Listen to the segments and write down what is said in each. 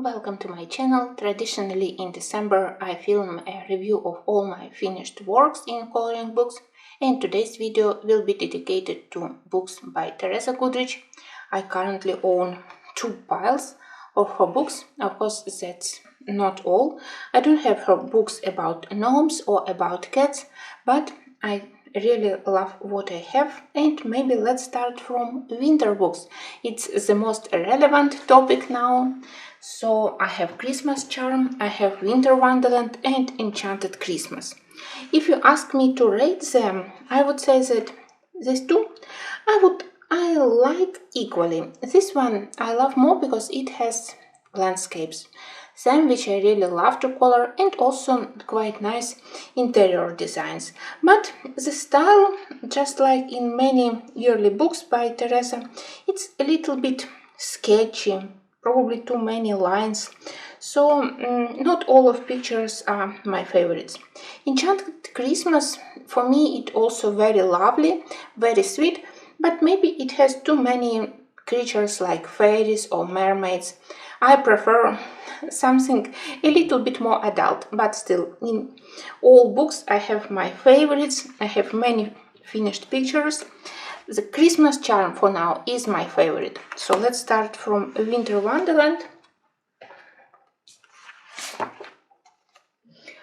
Welcome to my channel. Traditionally in December I film a review of all my finished works in coloring books, and today's video will be dedicated to books by T.Goodridge. I currently own 2 piles of her books. Of course, that's not all. I don't have her books about gnomes or about cats, but I really love what I have, and maybe let's start from winter books. It's the most relevant topic now. So I have Christmas Charm, I have Winter Wonderland and Enchanted Christmas. If you ask me to rate them, I would say that these two I like equally. This one I love more because it has landscapes, some which I really love to color, and also quite nice interior designs. But the style, just like in many yearly books by Teresa, it's a little bit sketchy, probably too many lines, so not all of pictures are my favorites. Enchanted Christmas, for me, it also very lovely, very sweet, but maybe it has too many creatures like fairies or mermaids. I prefer something a little bit more adult, but still, in all books I have my favorites. I have many finished pictures. The Christmas Charm for now is my favorite. So let's start from Winter Wonderland.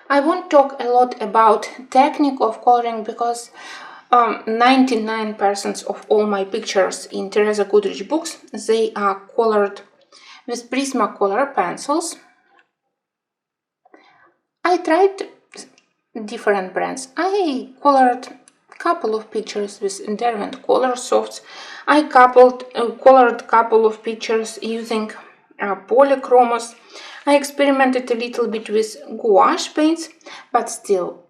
I won't talk a lot about technique of coloring because 99% of all my pictures in T.Goodridge books, they are colored with Prismacolor pencils. I tried different brands. I colored couple of pictures with Derwent Color Softs. I colored couple of pictures using polychromos. I experimented a little bit with gouache paints, but still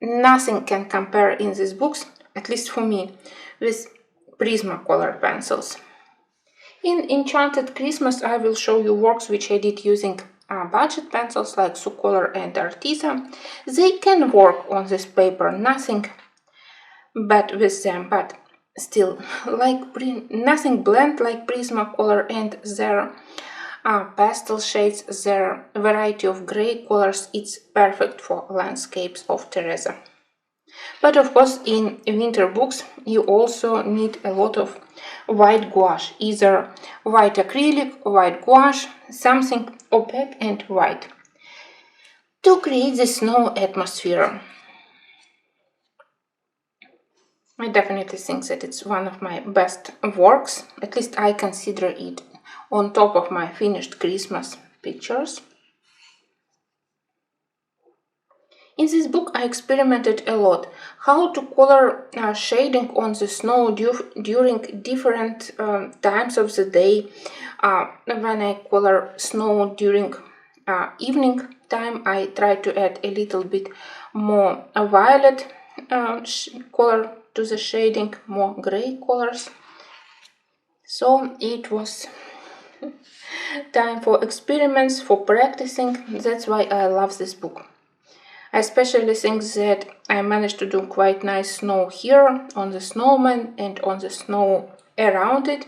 nothing can compare in these books, at least for me, with Prismacolor pencils. In Enchanted Christmas I will show you works which I did using budget pencils like Sucolor and Arteza. They can work on this paper, nothing bad with them, but still, like nothing blend like Prismacolor, and their pastel shades, their variety of gray colors, it's perfect for landscapes of Teresa. But of course, in winter books you also need a lot of white gouache, either white acrylic, white gouache, something opaque and white, to create the snow atmosphere. I definitely think that it's one of my best works, at least I consider it, on top of my finished Christmas pictures. In this book I experimented a lot how to color shading on the snow during different times of the day. When I color snow during evening time, I try to add a little bit more violet color to the shading, more gray colors. So it was time for experiments, for practicing. That's why I love this book. I especially think that I managed to do quite nice snow here on the snowman and on the snow around it.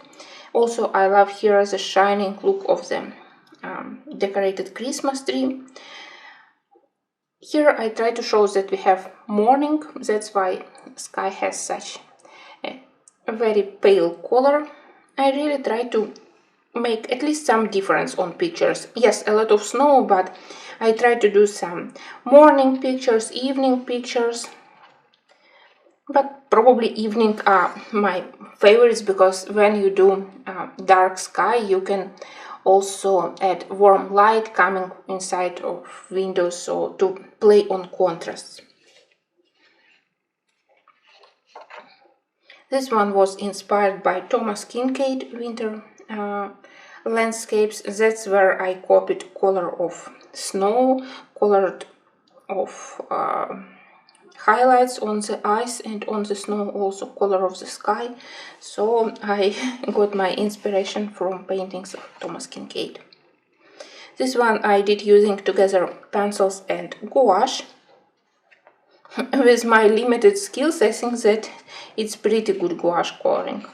Also, I love here the shining look of the decorated Christmas tree. Here I try to show that we have morning, that's why sky has such a very pale color. I really try to make at least some difference on pictures. Yes, a lot of snow, but I try to do some morning pictures, evening pictures. But probably evening are my favorites, because when you do dark sky, you can also add warm light coming inside of windows, so to play on contrasts. This one was inspired by Thomas Kincaid winter landscapes. That's where I copied color of snow, colored of highlights on the ice, and on the snow also color of the sky. So I got my inspiration from paintings of Thomas Kincaid. This one I did using together pencils and gouache. With my limited skills, I think that it's pretty good gouache coloring.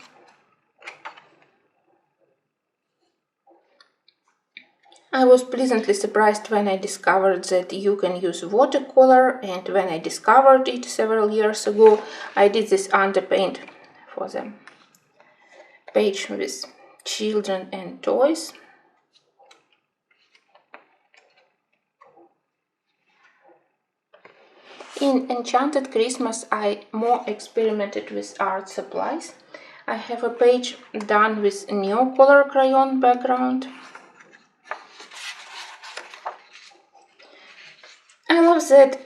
I was pleasantly surprised when I discovered that you can use watercolor, and when I discovered it several years ago, I did this underpaint for the page with children and toys. In Enchanted Christmas, I more experimented with art supplies. I have a page done with Neocolor crayon background. I love that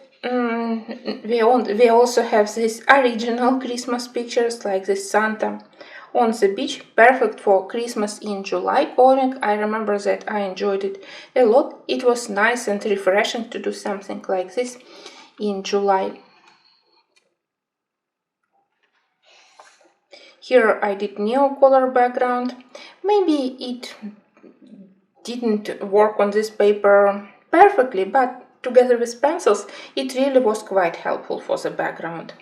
we also have these original Christmas pictures like this Santa on the beach, perfect for Christmas in July coloring. I remember that I enjoyed it a lot. It was nice and refreshing to do something like this in July. Here I did Neocolor background. Maybe it didn't work on this paper perfectly, but together with pencils, it really was quite helpful for the background.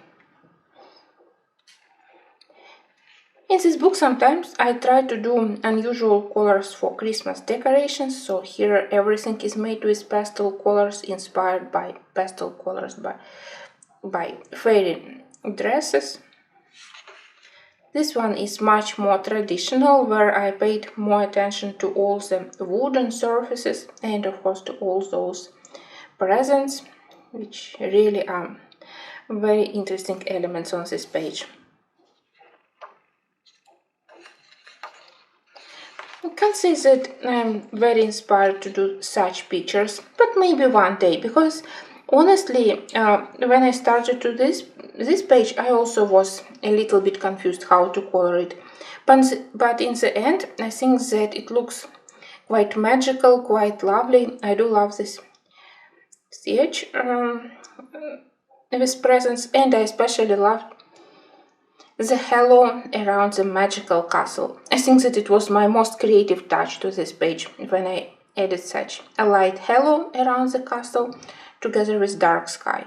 In this book, sometimes I try to do unusual colors for Christmas decorations, so here everything is made with pastel colors, inspired by pastel colors by fairy dresses. This one is much more traditional, where I paid more attention to all the wooden surfaces and of course to all those presents, which really are very interesting elements on this page. I can't say that I'm very inspired to do such pictures, but maybe one day, because honestly, when I started to this page, I also was a little bit confused how to color it. But in the end, I think that it looks quite magical, quite lovely. I do love this sketch with presents, and I especially love the halo around the magical castle. I think that it was my most creative touch to this page when I added such a light halo around the castle together with dark sky.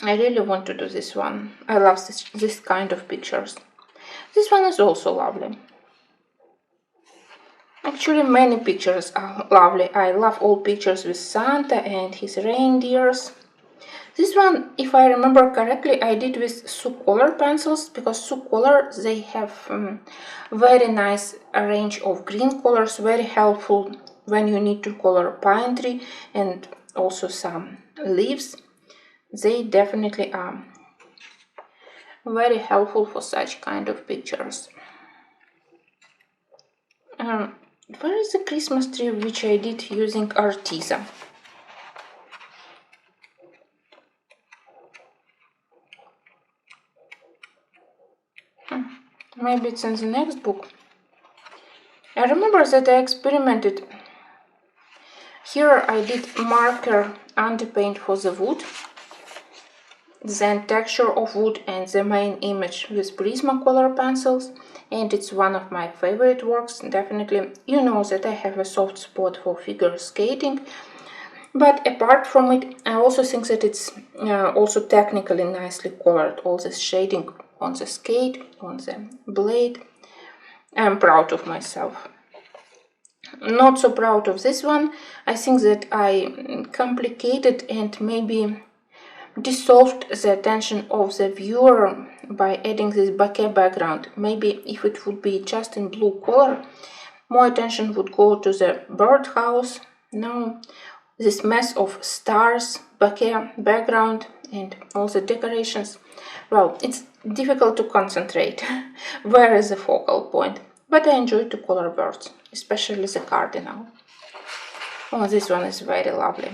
I really want to do this one. I love this kind of pictures. This one is also lovely. Actually, many pictures are lovely. I love all pictures with Santa and his reindeers. This one, if I remember correctly, I did with Sucolor pencils, because Sucolor, they have very nice range of green colors, very helpful when you need to color pine tree and also some leaves. They definitely are very helpful for such kind of pictures. Where is the Christmas tree which I did using Arteza? Maybe it's in the next book. I remember that I experimented. Here I did marker underpaint for the wood, then texture of wood and the main image with Prismacolor pencils, and it's one of my favorite works, definitely. You know that I have a soft spot for figure skating, but apart from it, I also think that it's also technically nicely colored, all this shading on the skate, on the blade. I'm proud of myself. Not so proud of this one. I think that I complicated and maybe dissolved the attention of the viewer by adding this bouquet background. Maybe if it would be just in blue color, more attention would go to the birdhouse. No, this mess of stars, bouquet background and all the decorations. Well, it's difficult to concentrate where is the focal point, but I enjoy to color birds, especially the cardinal. Oh, this one is very lovely.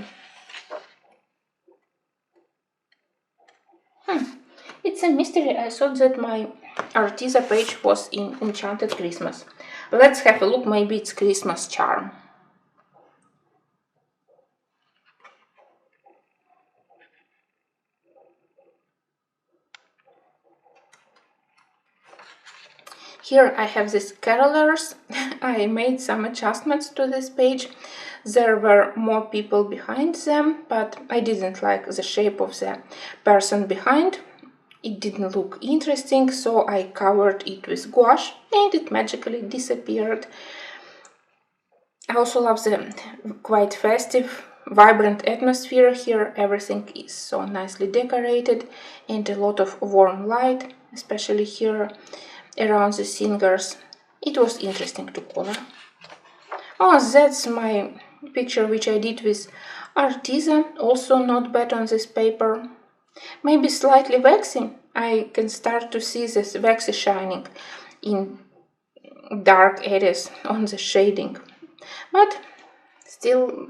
It's a mystery. I thought that my Arteza page was in Enchanted Christmas. Let's have a look, maybe it's Christmas charm. Here I have these carolers. I made some adjustments to this page. There were more people behind them, but I didn't like the shape of the person behind. it didn't look interesting, so I covered it with gouache and it magically disappeared. I also love the quite festive, vibrant atmosphere here. Everything is so nicely decorated and a lot of warm light, especially here around the singers. It was interesting to color. Oh, that's my picture which I did with Artisan, also not bad on this paper. Maybe slightly waxy. I can start to see this waxy shining in dark areas on the shading. But still,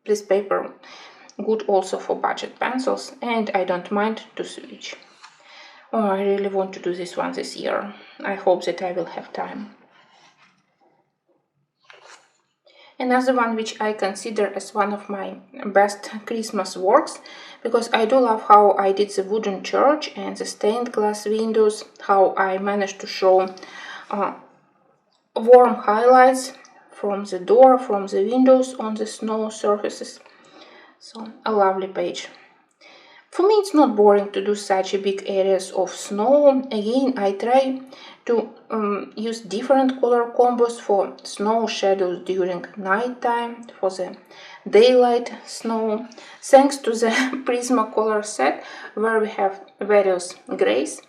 this paper good also for budget pencils, and I don't mind to switch. Oh, I really want to do this one this year. I hope that I will have time. Another one which I consider as one of my best Christmas works, because I do love how I did the wooden church and the stained glass windows, how I managed to show warm highlights from the door, from the windows on the snow surfaces. So a lovely page. For me it's not boring to do such a big areas of snow. Again, I try to use different color combos for snow shadows during night time, for the daylight snow, thanks to the Prismacolor set where we have various grays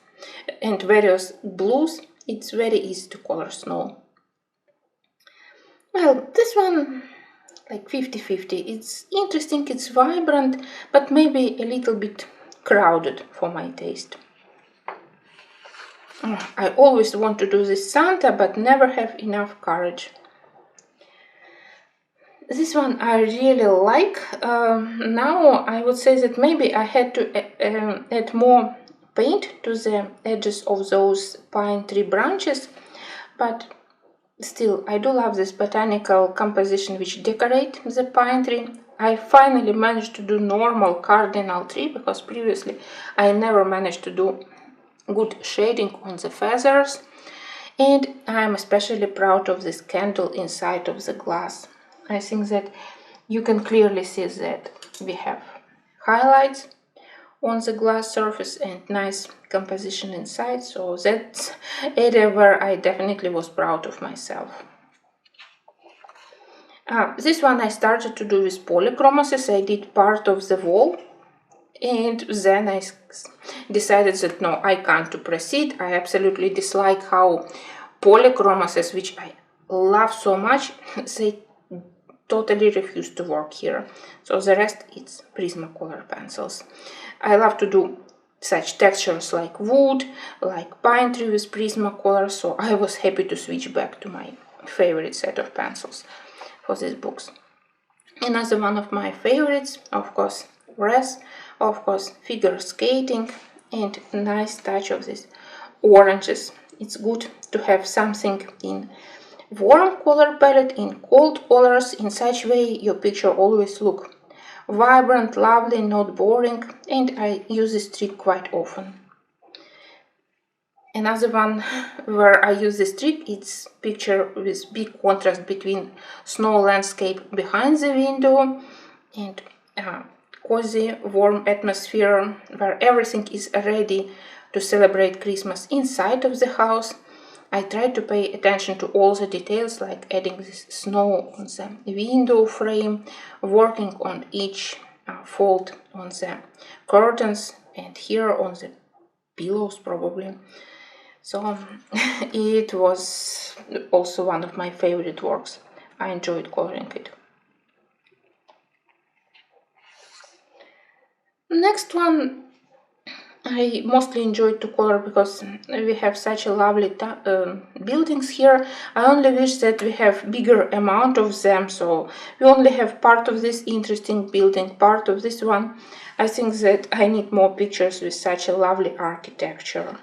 and various blues. It's very easy to color snow. Well, this one like 50-50. It's interesting, it's vibrant, but maybe a little bit crowded for my taste. I always want to do this Santa, but never have enough courage. This one I really like. Now I would say that maybe I had to add more paint to the edges of those pine tree branches, but still, I do love this botanical composition which decorate the pine tree. I finally managed to do normal cardinal tree, because previously I never managed to do good shading on the feathers. And I'm especially proud of this candle inside of the glass. I think that you can clearly see that we have highlights on the glass surface and nice composition inside, so that's area where I definitely was proud of myself. This one I started to do with polychromasis. I did part of the wall and then I decided that no, I can't proceed. I absolutely dislike how polychromasis, which I love so much, they totally refuse to work here. So the rest it's Prismacolor pencils. I love to do such textures like wood, like pine tree with Prismacolor, so I was happy to switch back to my favorite set of pencils for these books. Another one of my favorites, of course, Res, of course, figure skating, and nice touch of these oranges. It's good to have something in warm color palette, in cold colors. In such way your picture always look vibrant, lovely, not boring, and I use this trick quite often. Another one where I use this trick, it's picture with big contrast between snow landscape behind the window and cozy, warm atmosphere where everything is ready to celebrate Christmas inside of the house. I try to pay attention to all the details, like adding this snow on the window frame, working on each fold on the curtains, and here on the pillows probably. So it was also one of my favorite works. I enjoyed coloring it. Next one I mostly enjoyed to color because we have such a lovely buildings here. I only wish that we have bigger amount of them, so we only have part of this interesting building, part of this one. I think that I need more pictures with such a lovely architecture.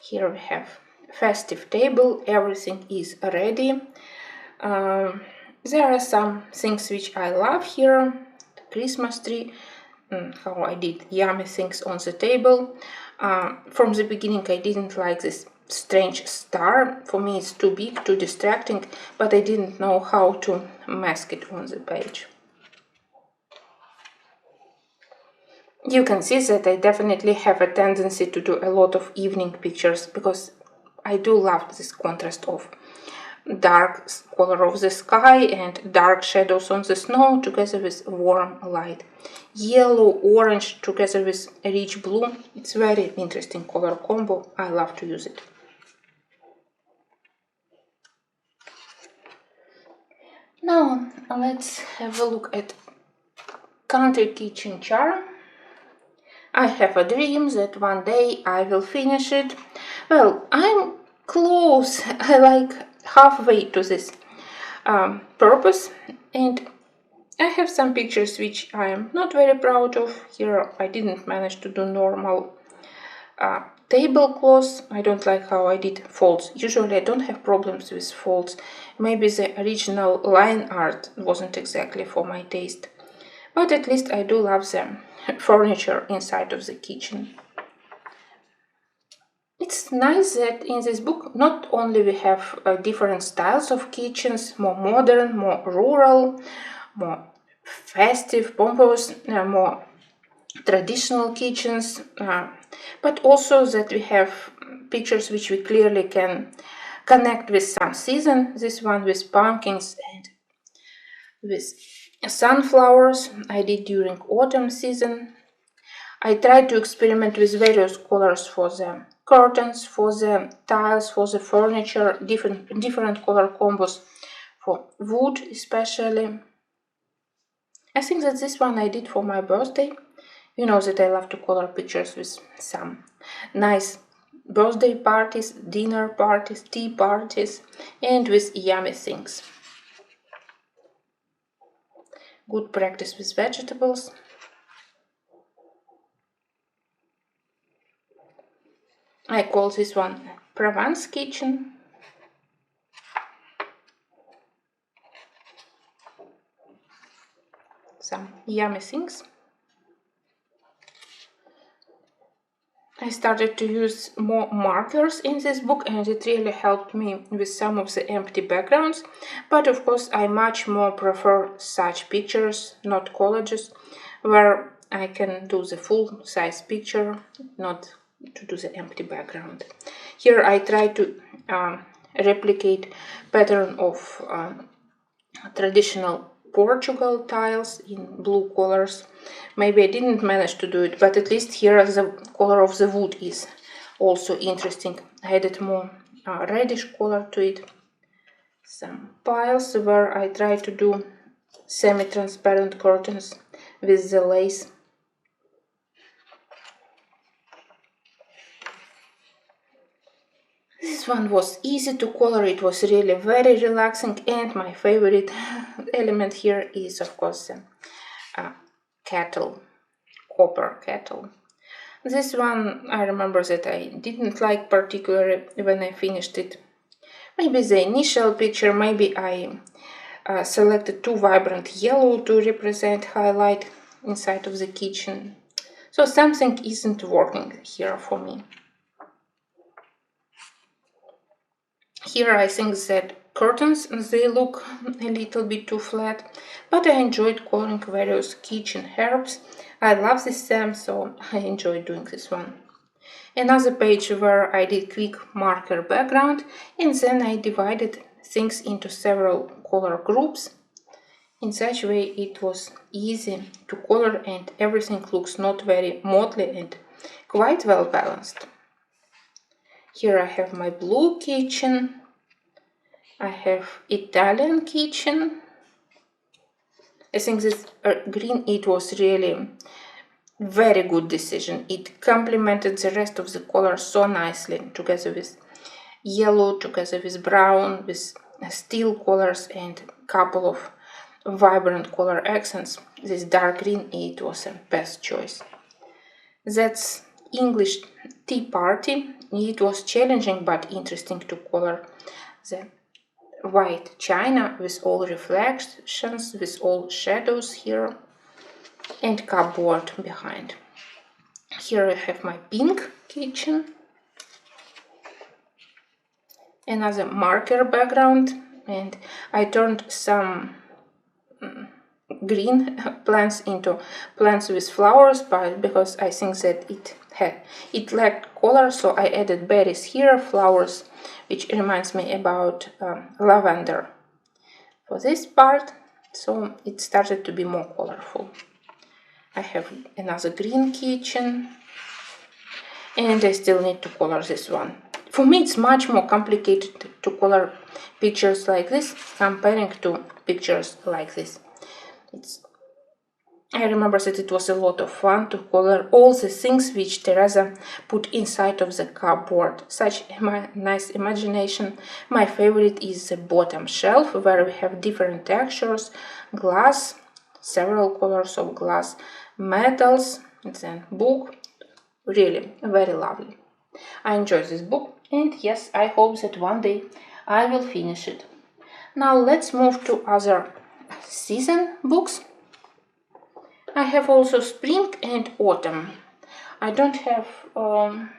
Here we have festive table, everything is ready. There are some things which I love here. The Christmas tree, how I did yummy things on the table. From the beginning I didn't like this strange star. For me it's too big, too distracting, but I didn't know how to mask it on the page. You can see that I definitely have a tendency to do a lot of evening pictures because I do love this contrast of dark color of the sky and dark shadows on the snow together with warm light. Yellow, orange together with rich blue. It's very interesting color combo. I love to use it. Now let's have a look at Country Kitchen Charm. I have a dream that one day I will finish it. Well, I'm close. I like halfway to this purpose, and I have some pictures which I am not very proud of. Here I didn't manage to do normal tablecloths. I don't like how I did folds. Usually I don't have problems with folds. Maybe the original line art wasn't exactly for my taste. But at least I do love the furniture inside of the kitchen. It's nice that in this book not only we have different styles of kitchens, more modern, more rural, more festive, pompous, more traditional kitchens, but also that we have pictures which we clearly can connect with some season. This one with pumpkins and with sunflowers I did during autumn season. I tried to experiment with various colors for the curtains, for the tiles, for the furniture, different color combos for wood especially. I think that this one I did for my birthday. You know that I love to color pictures with some nice birthday parties, dinner parties, tea parties, and with yummy things. Good practice with vegetables. I call this one Provence kitchen. Some yummy things. I started to use more markers in this book and it really helped me with some of the empty backgrounds, but of course I much more prefer such pictures, not collages, where I can do the full size picture, not to do the empty background. Here I try to replicate pattern of traditional Portugal tiles in blue colors. Maybe I didn't manage to do it, but at least here the color of the wood is also interesting. I added more reddish color to it. Some piles where I try to do semi-transparent curtains with the lace. This one was easy to color, it was really very relaxing, and my favorite element here is of course a kettle, copper kettle. This one I remember that I didn't like particularly when I finished it. Maybe the initial picture, maybe I selected too vibrant yellow to represent highlight inside of the kitchen. So something isn't working here for me. Here I think that curtains, they look a little bit too flat, but I enjoyed coloring various kitchen herbs. I love this theme, so I enjoyed doing this one. Another page where I did quick marker background and then I divided things into several color groups. In such way it was easy to color and everything looks not very motley and quite well balanced. Here I have my blue kitchen. I have Italian kitchen. I think this green, it was really very good decision. It complemented the rest of the colors so nicely together with yellow, together with brown, with steel colors and couple of vibrant color accents. This dark green, it was a best choice. That's English tea party. It was challenging but interesting to color the white china with all reflections, with all shadows here, and cupboard behind. Here I have my pink kitchen, another marker background, and I turned some green plants into plants with flowers, but because I think that it lacked color, so I added berries here, flowers, which reminds me about lavender for this part, so it started to be more colorful. I have another green kitchen, and I still need to color this one. For me, it's much more complicated to color pictures like this comparing to pictures like this. I remember that it was a lot of fun to color all the things which Teresa put inside of the cupboard. Such a nice imagination. My favorite is the bottom shelf, where we have different textures, glass, several colors of glass, metals, and then book. Really very lovely. I enjoy this book, and yes, I hope that one day I will finish it. Now let's move to other season books. I have also spring and autumn. I don't have a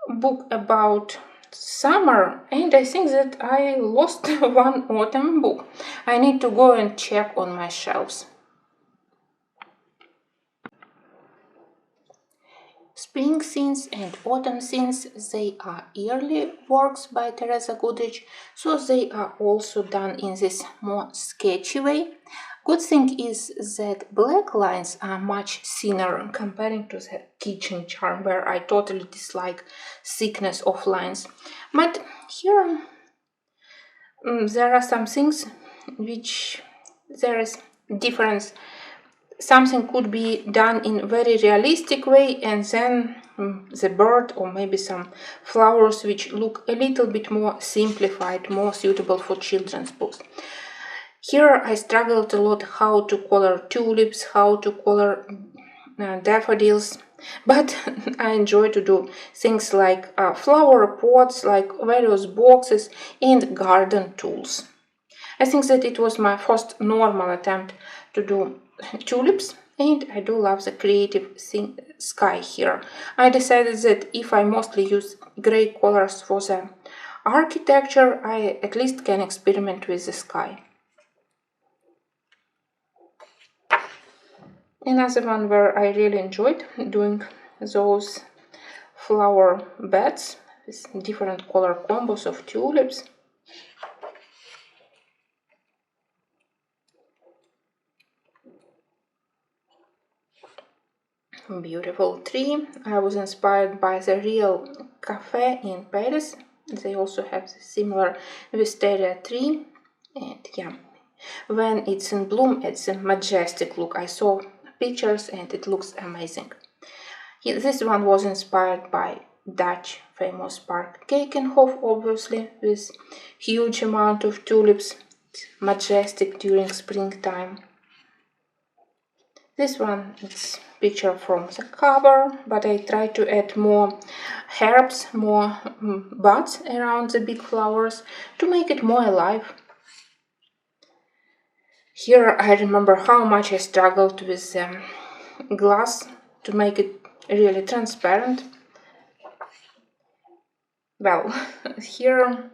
book about summer, and I think that I lost one autumn book. I need to go and check on my shelves. Spring Scenes and Autumn Scenes, they are yearly works by Teresa Goodridge, so they are also done in this more sketchy way. Good thing is that black lines are much thinner comparing to the kitchen charm, where I totally dislike thickness of lines. But here there are some things which there is difference. Something could be done in very realistic way, and then the bird or maybe some flowers which look a little bit more simplified, more suitable for children's books. Here I struggled a lot how to color tulips, how to color daffodils, but I enjoy to do things like flower pots, like various boxes and garden tools. I think that it was my first normal attempt to do tulips, and I do love the creative sky here. I decided that if I mostly use gray colors for the architecture, I at least can experiment with the sky. Another one where I really enjoyed doing those flower beds with different color combos of tulips. Beautiful tree. I was inspired by the real cafe in Paris. They also have the similar wisteria tree, and yeah, when it's in bloom, it's a majestic look. I saw pictures and it looks amazing. This one was inspired by Dutch famous park Keukenhof, obviously, with huge amount of tulips, majestic during springtime. This one is picture from the cover, but I try to add more herbs, more buds around the big flowers to make it more alive. Here I remember how much I struggled with glass to make it really transparent. Well, here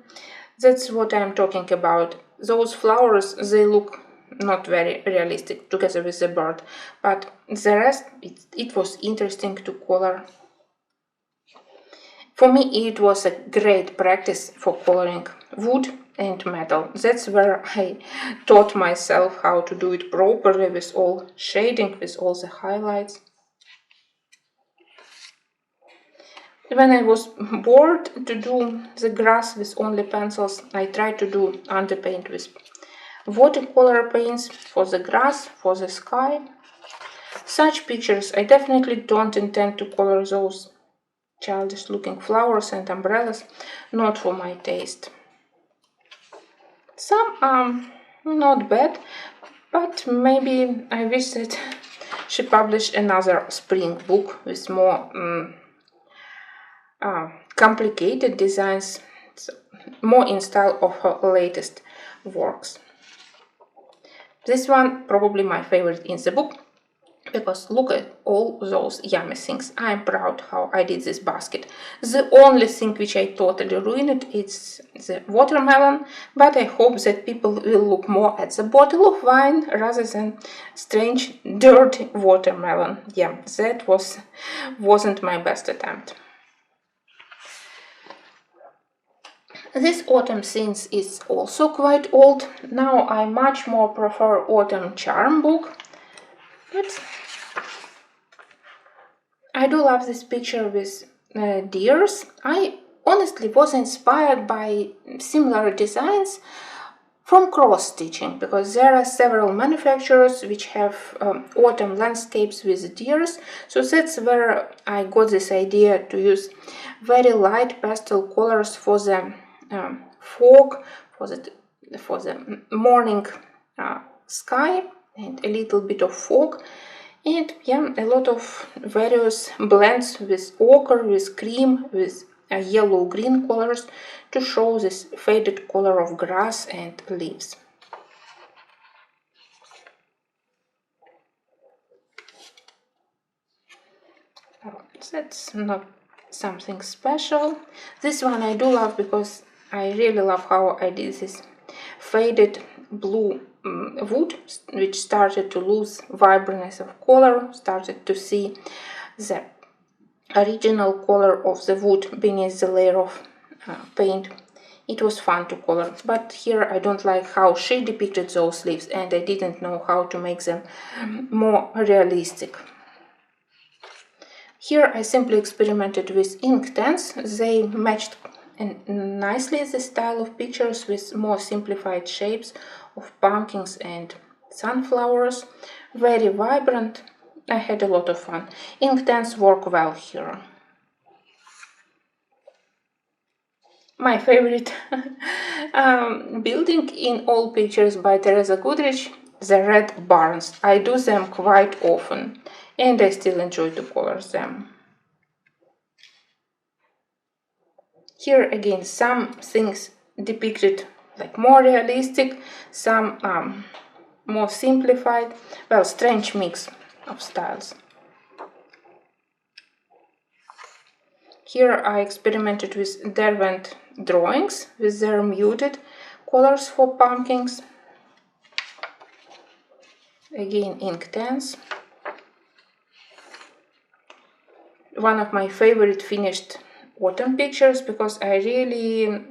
that's what I'm talking about. Those flowers, they look not very realistic together with the bird, but the rest, it was interesting to color. For me, it was a great practice for coloring wood and metal. That's where I taught myself how to do it properly with all shading, with all the highlights. When I was bored to do the grass with only pencils, I tried to do underpaint with watercolor paints for the grass, for the sky. Such pictures, I definitely don't intend to color those childish looking flowers and umbrellas, not for my taste. Some are not bad, but maybe I wish that she published another spring book with more complicated designs, more in style of her latest works. This one probably my favorite in the book. because look at all those yummy things. I'm proud how I did this basket. The only thing which I totally ruined is the watermelon, but I hope that people will look more at the bottle of wine rather than strange dirty watermelon. Yeah, that wasn't my best attempt. This autumn scenes is also quite old. Now I much more prefer autumn charm book, but I do love this picture with deers. I honestly was inspired by similar designs from cross-stitching, because there are several manufacturers which have autumn landscapes with deers, so that's where I got this idea to use very light pastel colors for the fog, for the morning sky, and a little bit of fog. And yeah, a lot of various blends with ochre, with cream, with yellow-green colors to show this faded color of grass and leaves. Oh, that's not something special. This one I do love because I really love how I did this faded blue wood, which started to lose vibrantness of color, started to see the original color of the wood beneath the layer of paint. It was fun to color, but here I don't like how she depicted those leaves, and I didn't know how to make them more realistic. Here I simply experimented with ink tents. They matched nicely the style of pictures with more simplified shapes of pumpkins and sunflowers. Very vibrant. I had a lot of fun. Ink tents work well here. My favorite building in all pictures by T.Goodridge, the red barns. I do them quite often and I still enjoy to color them. Here again some things depicted like more realistic, some more simplified, well, strange mix of styles. Here I experimented with Derwent drawings with their muted colors for pumpkins. Again ink tents. One of my favorite finished autumn pictures, because I really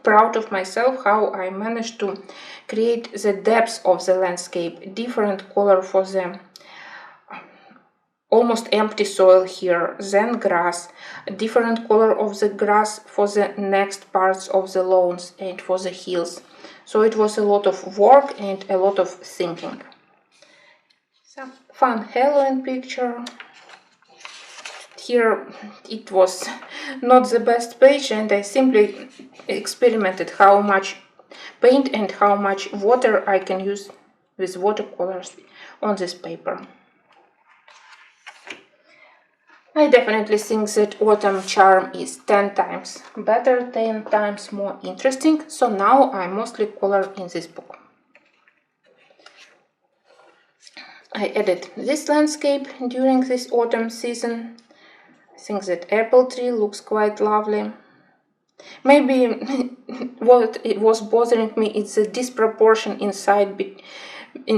proud of myself how I managed to create the depth of the landscape, different color for the almost empty soil here, then grass, a different color of the grass for the next parts of the lawns and for the hills. So it was a lot of work and a lot of thinking. Some fun Halloween picture. Here it was not the best page, and I simply experimented how much paint and how much water I can use with watercolors on this paper. I definitely think that autumn charm is 10 times better, 10 times more interesting, so now I mostly color in this book. I added this landscape during this autumn season. I think that apple tree looks quite lovely. Maybe what it was bothering me is the disproportion in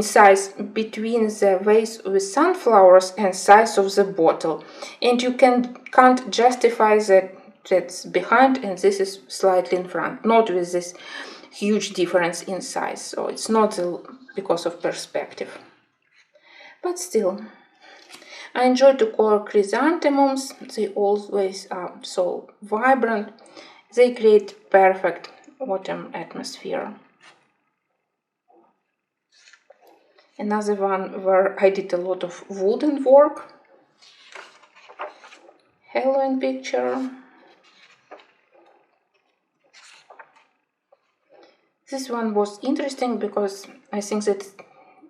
size between the vase with sunflowers and size of the bottle, and you can't justify that's behind and this is slightly in front, not with this huge difference in size. So it's not because of perspective, but still I enjoy to color chrysanthemums. They always are so vibrant. They create perfect autumn atmosphere. Another one where I did a lot of wooden work. Halloween picture. This one was interesting because I think that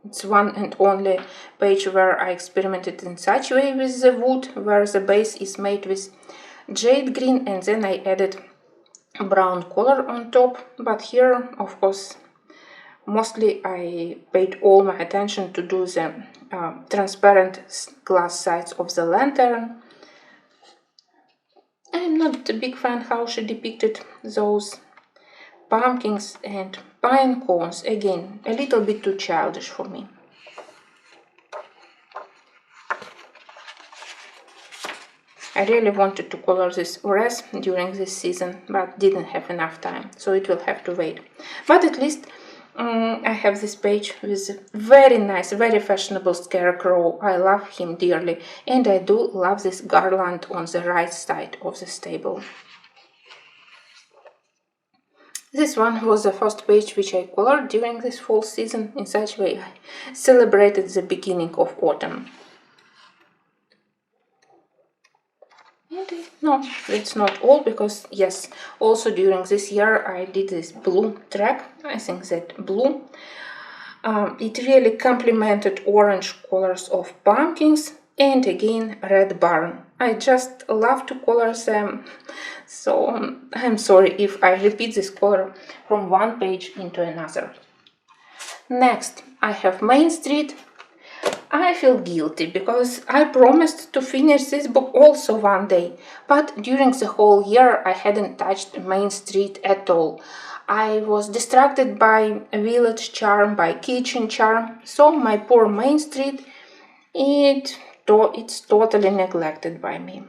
it's one and only page where I experimented in such a way with the wood, where the base is made with jade green and then I added brown color on top. But here, of course, Mostly I paid all my attention to do the transparent glass sides of the lantern. I'm not a big fan how she depicted those pumpkins and pine cones. Again, a little bit too childish for me. I really wanted to color this wreath during this season, but didn't have enough time, so it will have to wait. But at least I have this page with a very nice, very fashionable scarecrow. I love him dearly, and I do love this garland on the right side of the stable. This one was the first page which I colored during this fall season. In such way I celebrated the beginning of autumn. No, it's not all, because yes, also during this year I did this blue track. I think that blue, it really complemented orange colors of pumpkins and again red barn. I just love to color them, so I'm sorry if I repeat this color from one page into another. Next, I have Main Street. I feel guilty because I promised to finish this book also one day, but during the whole year I hadn't touched Main Street at all. I was distracted by Village Charm, by Kitchen Charm, so my poor Main Street, it's totally neglected by me.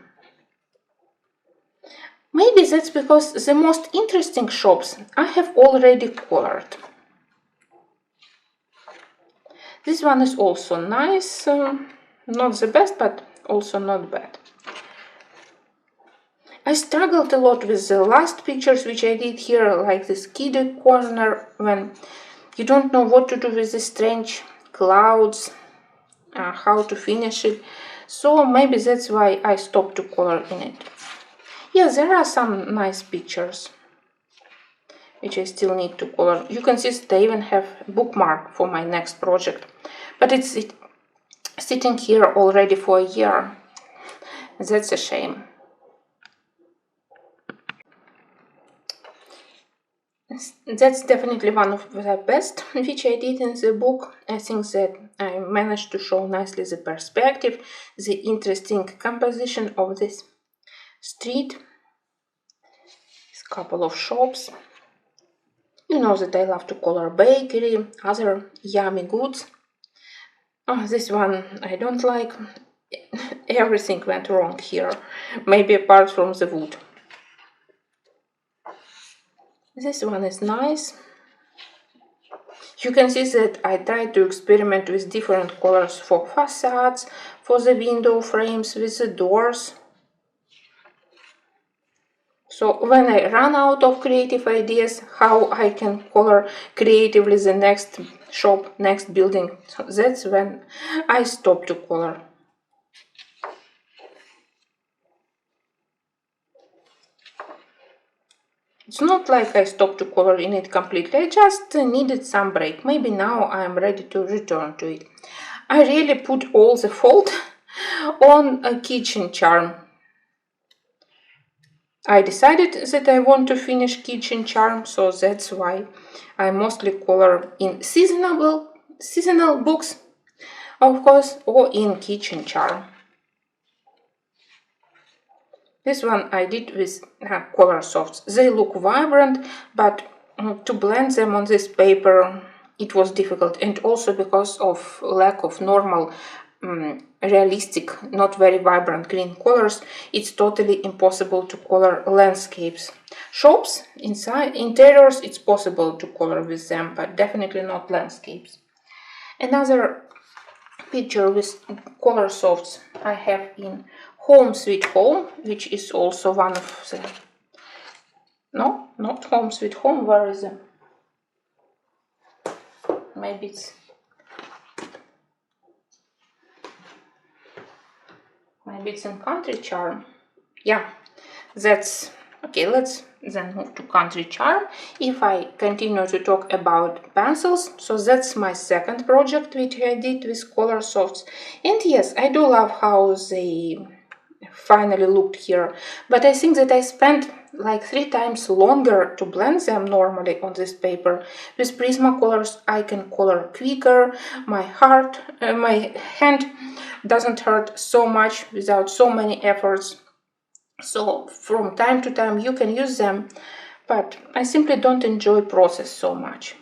Maybe that's because the most interesting shops I have already colored. This one is also nice, not the best, but also not bad. I struggled a lot with the last pictures which I did here, like this kiddie corner, when you don't know what to do with the strange clouds, how to finish it. So maybe that's why I stopped to color in it. Yeah, there are some nice pictures which I still need to color. You can see that I even have a bookmark for my next project, but it's sitting here already for a year. That's a shame. That's definitely one of the best which I did in the book. I think that I managed to show nicely the perspective, the interesting composition of this street, this couple of shops. You know that I love to color bakery, other yummy goods. Oh, this one I don't like. Everything went wrong here, maybe apart from the wood. This one is nice. You can see that I tried to experiment with different colors for facades, for the window frames, with the doors. So when I run out of creative ideas, how I can color creatively the next shop, next building, so that's when I stop to color. It's not like I stopped to color in it completely, I just needed some break. Maybe now I'm ready to return to it. I really put all the fault on a Kitchen Charm. I decided that I want to finish Kitchen Charm, so that's why I mostly color in seasonal books, of course, or in Kitchen Charm. This one I did with color softs. They look vibrant, but to blend them on this paper it was difficult, and also because of lack of normal realistic, not very vibrant green colors, it's totally impossible to color landscapes. Shops, inside, interiors, it's possible to color with them, but definitely not landscapes. Another picture with color softs I have in Home Sweet Home, which is also one of the... No, not Home Sweet Home, where is it? Maybe it's... Maybe it's in Country Charm. Yeah, that's... Okay, let's then move to Country Charm. If I continue to talk about pencils, so that's my second project which I did with color softs. And yes, I do love how they finally looked here. But I think that I spent like 3 times longer to blend them normally on this paper. With Prismacolors I can color quicker, my hand doesn't hurt so much without so many efforts. So from time to time you can use them, but I simply don't enjoy process so much.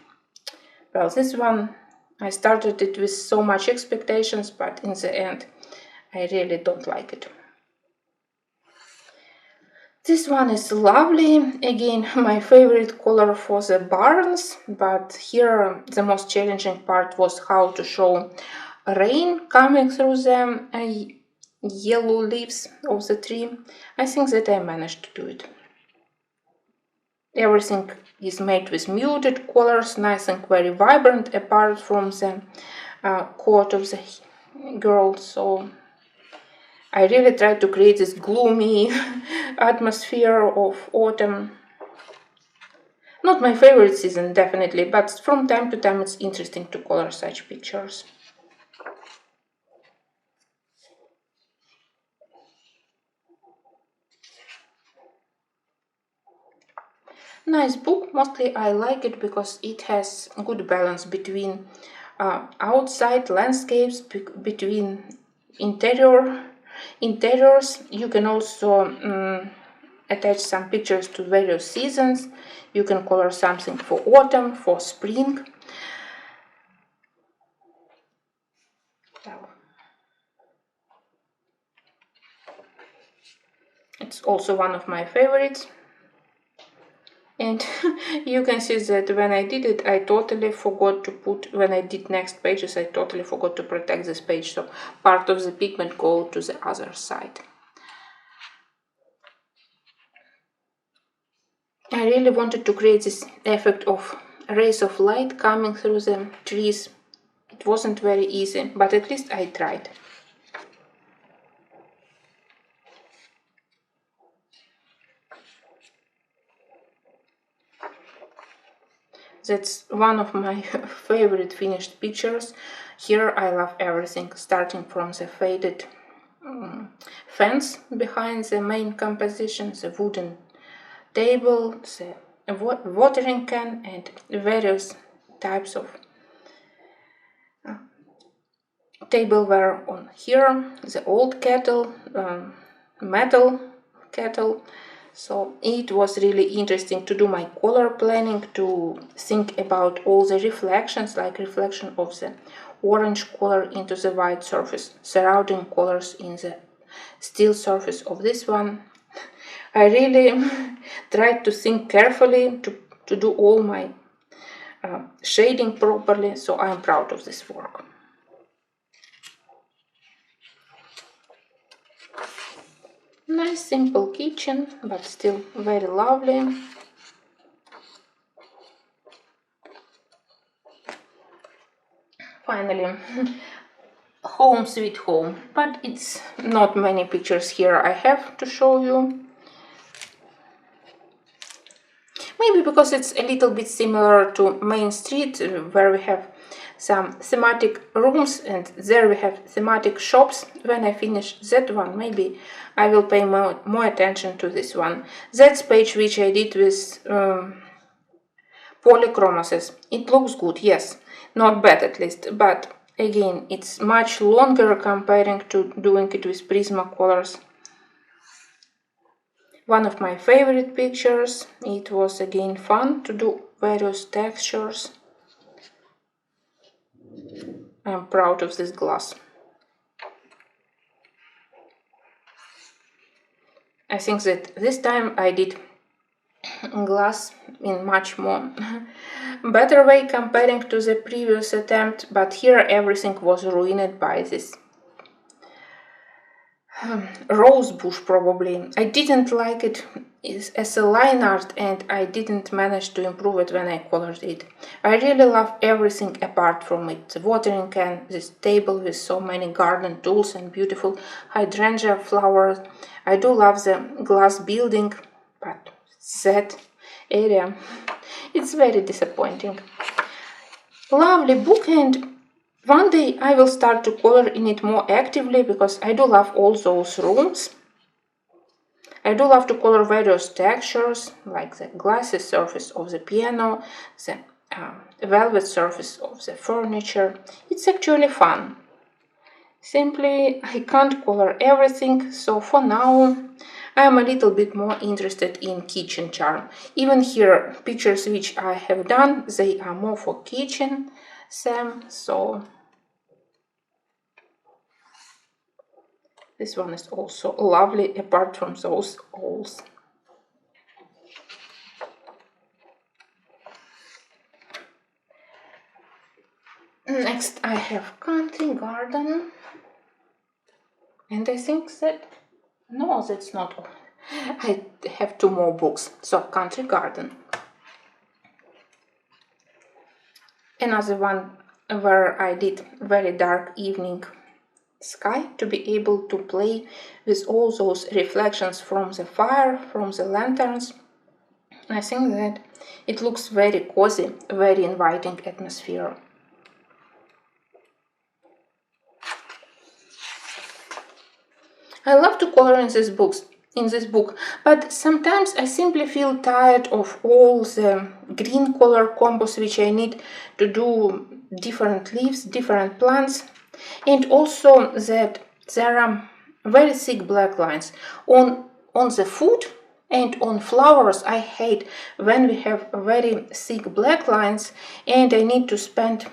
Well, this one I started it with so much expectations, but in the end I really don't like it. This one is lovely, again my favorite color for the barns, but here the most challenging part was how to show rain coming through the yellow leaves of the tree. I think that I managed to do it. Everything is made with muted colors, nice and very vibrant, apart from the coat of the girl. So I really tried to create this gloomy atmosphere of autumn. Not my favorite season, definitely, but from time to time it's interesting to color such pictures. Nice book. Mostly I like it because it has good balance between outside landscapes, between interiors. You can also attach some pictures to various seasons. You can color something for autumn, for spring. It's also one of my favorites. And you can see that when I did it, I totally forgot to put, when I did next pages, I totally forgot to protect this page, so part of the pigment go to the other side. I really wanted to create this effect of rays of light coming through the trees. It wasn't very easy, but at least I tried. That's one of my favorite finished pictures. Here I love everything, starting from the faded fence behind the main composition, the wooden table, the watering can, and various types of tableware on here, the old kettle, metal kettle. So it was really interesting to do my color planning, to think about all the reflections, like reflection of the orange color into the white surface, surrounding colors in the steel surface of this one. I really tried to think carefully to do all my shading properly, so I'm proud of this work. Nice simple kitchen, but still very lovely. Finally, home sweet home, but it's not many pictures here I have to show you. Maybe because it's a little bit similar to Main Street, where we have some thematic rooms and there we have thematic shops. When I finish that one, maybe I will pay more attention to this one. That's page which I did with polychromoses. It looks good, yes, not bad at least, but again, it's much longer comparing to doing it with Prismacolors. One of my favorite pictures. It was again fun to do various textures. I'm proud of this glass. I think that this time I did glass in much more better way comparing to the previous attempt, but here everything was ruined by this rose bush probably. I didn't like it as a line art and I didn't manage to improve it when I colored it. I really love everything apart from it. The watering can, this table with so many garden tools and beautiful hydrangea flowers. I do love the glass building, but that area, it's very disappointing. Lovely book, and one day I will start to color in it more actively because I do love all those rooms. I do love to color various textures, like the glassy surface of the piano, the velvet surface of the furniture. It's actually fun. Simply, I can't color everything, so for now I'm a little bit more interested in kitchen charm. Even here, pictures which I have done, they are more for kitchen, so this one is also lovely apart from those holes. Next I have country garden, and I think that, no, that's not all. I have two more books. So country garden. Another one where I did very dark evening sky to be able to play with all those reflections from the fire, from the lanterns. I think that it looks very cozy, very inviting atmosphere. I love to color in this book, but sometimes I simply feel tired of all the green color combos which I need to do different leaves, different plants, and also that there are very thick black lines on the food and on flowers. I hate when we have very thick black lines and I need to spend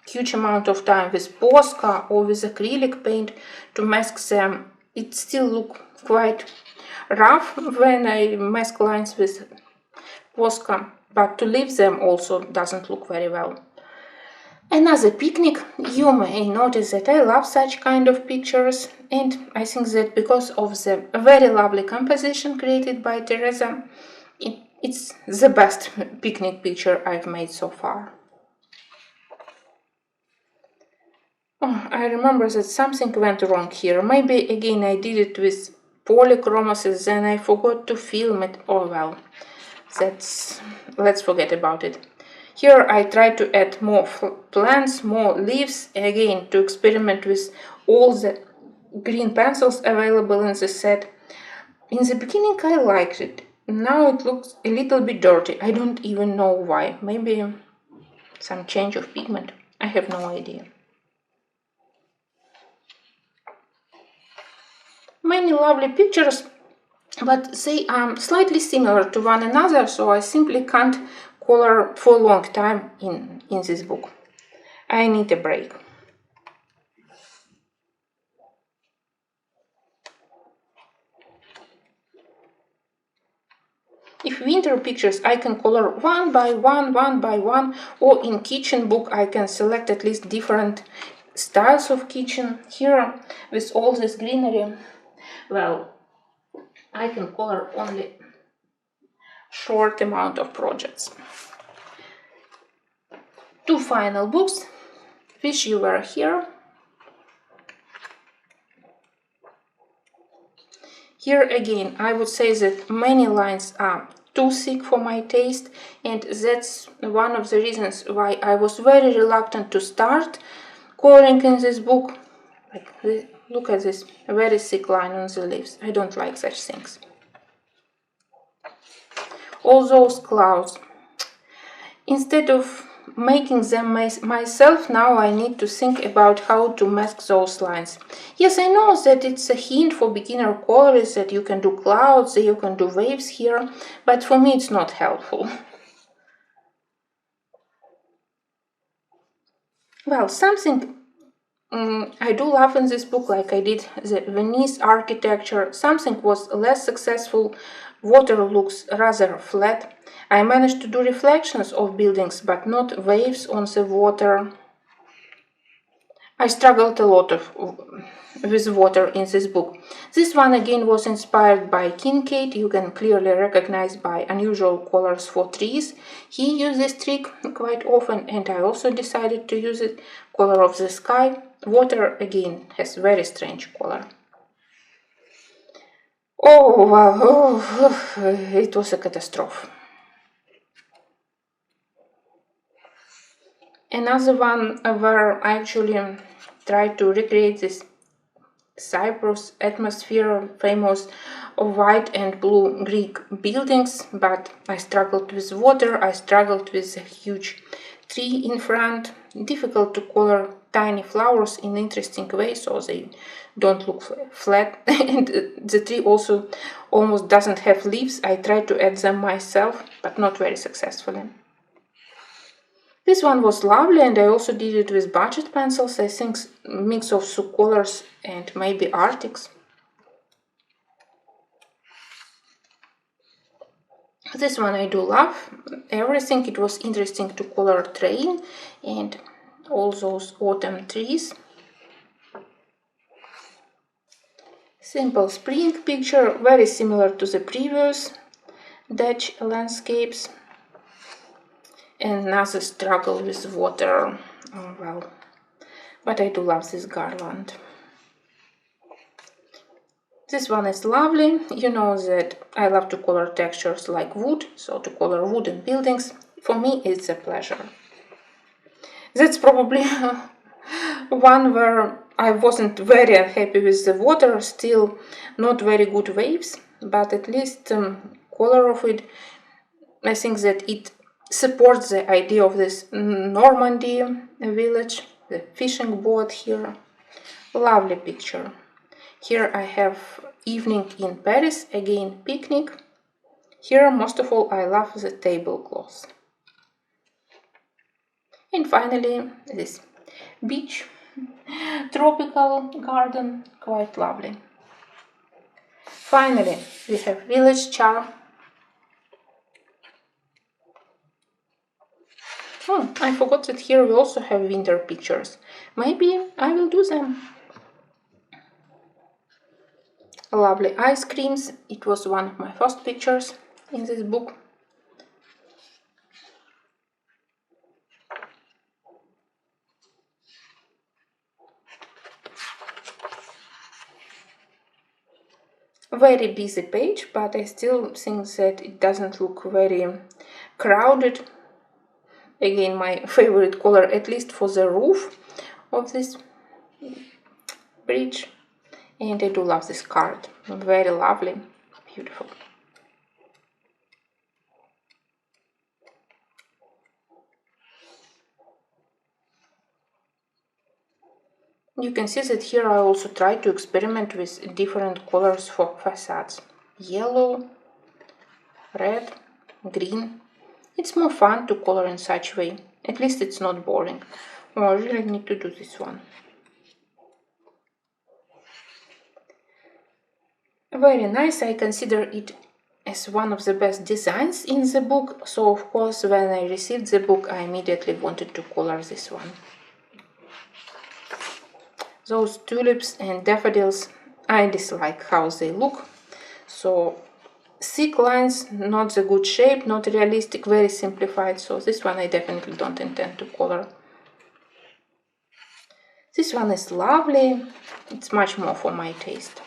huge amount of time with Posca or with acrylic paint to mask them. It still look quite rough when I mask lines with Posca, but to leave them also doesn't look very well. Another picnic. You may notice that I love such kind of pictures, and I think that because of the very lovely composition created by Teresa, it's the best picnic picture I've made so far. Oh, I remember that something went wrong here. Maybe again I did it with polychromasis, then I forgot to film it. Oh well, let's forget about it. Here I try to add more plants, more leaves, again to experiment with all the green pencils available in the set. In the beginning I liked it. Now it looks a little bit dirty. I don't even know why. Maybe some change of pigment. I have no idea. Many lovely pictures, but they are slightly similar to one another, so I simply can't color for a long time in this book. I need a break. If winter pictures I can color one by one, or in kitchen book I can select at least different styles of kitchen. Here, with all this greenery, well, I can color only short amount of projects. Two final books. Wish You Were Here. Here again, I would say that many lines are too thick for my taste, and that's one of the reasons why I was very reluctant to start coloring in this book. Like, look at this very thick line on the leaves. I don't like such things. All those clouds. Instead of making them myself, now I need to think about how to mask those lines. Yes, I know that it's a hint for beginner colorists that you can do clouds, that you can do waves here, but for me it's not helpful. Well, something I do love in this book, like I did the Venice architecture. Something was less successful. Water looks rather flat. I managed to do reflections of buildings, but not waves on the water. I struggled a lot with water in this book. This one again was inspired by Kincaid. You can clearly recognize by unusual colors for trees. He used this trick quite often, and I also decided to use it. Color of the sky. Water again has very strange color. Oh wow, it was a catastrophe. Another one where I actually tried to recreate this Cyprus atmosphere, famous of white and blue Greek buildings, but I struggled with water, I struggled with a huge tree in front. Difficult to color tiny flowers in interesting way so they don't look flat, and the tree also almost doesn't have leaves. I tried to add them myself, but not very successfully. This one was lovely, and I also did it with budget pencils. I think mix of colors and maybe Arctics. This one I do love everything. It was interesting to color train and all those autumn trees. Simple spring picture, very similar to the previous Dutch landscapes. Another struggle with water. Oh, well, but I do love this garland. This one is lovely. You know that I love to color textures like wood, so to color wooden buildings, for me it's a pleasure. That's probably one where I wasn't very unhappy with the water, still not very good waves, but at least color of it, I think that it supports the idea of this Normandy village, the fishing boat here. Lovely picture. Here I have evening in Paris, again picnic. Here most of all I love the tablecloth. And finally this beach, tropical garden, quite lovely. Finally we have village charm. I forgot that here we also have winter pictures. Maybe I will do them. Lovely ice creams. It was one of my first pictures in this book. Very busy page, but I still think that it doesn't look very crowded. Again, my favorite color, at least for the roof of this bridge. And I do love this card. Very lovely, beautiful. You can see that here I also try to experiment with different colors for facades. Yellow, red, green. It's more fun to color in such way. At least it's not boring. Oh, I really need to do this one. Very nice. I consider it as one of the best designs in the book. So of course when I received the book I immediately wanted to color this one. Those tulips and daffodils, I dislike how they look. So thick lines, not the good shape, not realistic, very simplified. So this one I definitely don't intend to color. This one is lovely. It's much more for my taste.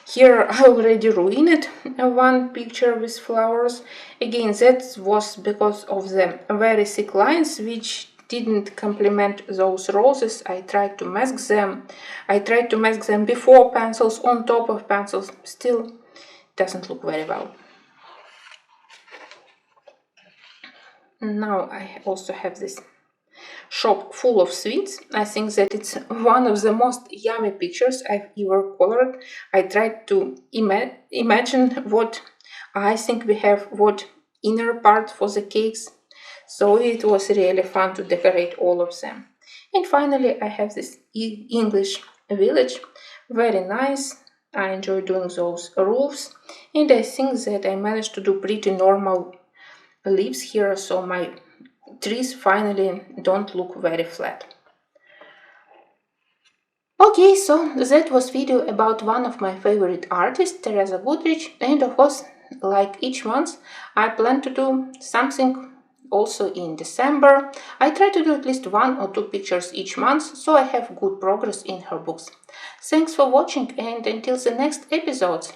Here I already ruined one picture with flowers. Again, that was because of the very thick lines which didn't complement those roses. I tried to mask them. I tried to mask them before pencils, on top of pencils. Still doesn't look very well. Now I also have this shop full of sweets. I think that it's one of the most yummy pictures I've ever colored. I tried to imagine what I think we have, what inner part for the cakes. So it was really fun to decorate all of them. And finally I have this English village. Very nice. I enjoy doing those roofs. And I think that I managed to do pretty normal leaves here, so my trees finally don't look very flat. Okay, so that was video about one of my favorite artists, T.Goodridge, and of course, like each month, I plan to do something also in December. I try to do at least 1 or 2 pictures each month, so I have good progress in her books. Thanks for watching, and until the next episodes.